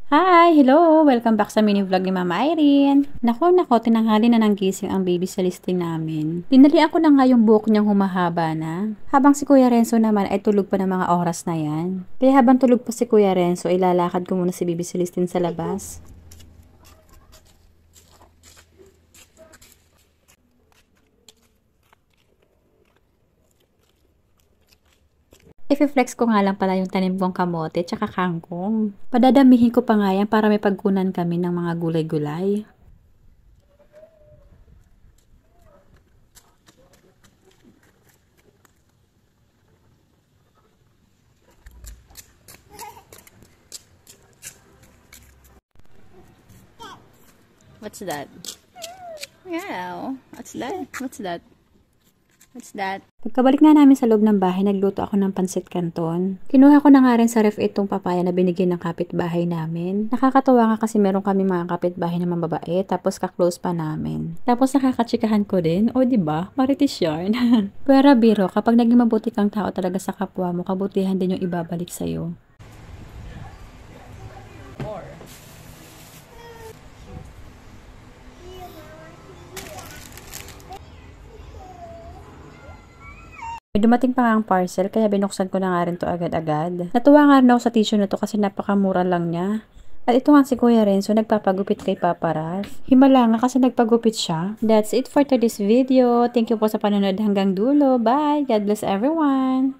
Hi! Hello! Welcome back sa mini vlog ni Mama Irene. Nako, tinanghali na ng gising ang baby sa listing namin. Dinalian ko na nga yung buhok niyang humahaba na. Habang si Kuya Renzo naman ay tulog pa ng mga oras na yan. Kaya habang tulog pa si Kuya Renzo, ilalakad ko muna si baby Celestine sa labas. I-flex ko nga lang pala yung tanim kong kamote tsaka kangkong. Padadamihin ko pa nga yan para may pagkunan kami ng mga gulay-gulay. What's that? Wow. What's that? What's that? What's that? Pagkabalik nga namin sa loob ng bahay, nagluto ako ng pansit canton. Kinuha ko na nga rin sa ref itong papaya na binigyan ng kapitbahay namin. Nakakatuwa nga kasi meron kami mga kapitbahay na mababae, tapos ka-close pa namin. Tapos nakakatsikahan ko din, o diba, marites yarn. Pero biro, kapag naging mabuti kang tao talaga sa kapwa mo, kabutihan din yung ibabalik sa'yo. May dumating pa nga ang parcel, kaya binuksan ko na nga rin to agad-agad. Natuwa nga rin ako sa tissue na to kasi napakamura lang niya. At ito nga si Kuya Renzo, nagpapagupit kay Papa Ralph. Himala nga kasi nagpagupit siya. That's it for today's video. Thank you po sa panonood hanggang dulo. Bye! God bless everyone!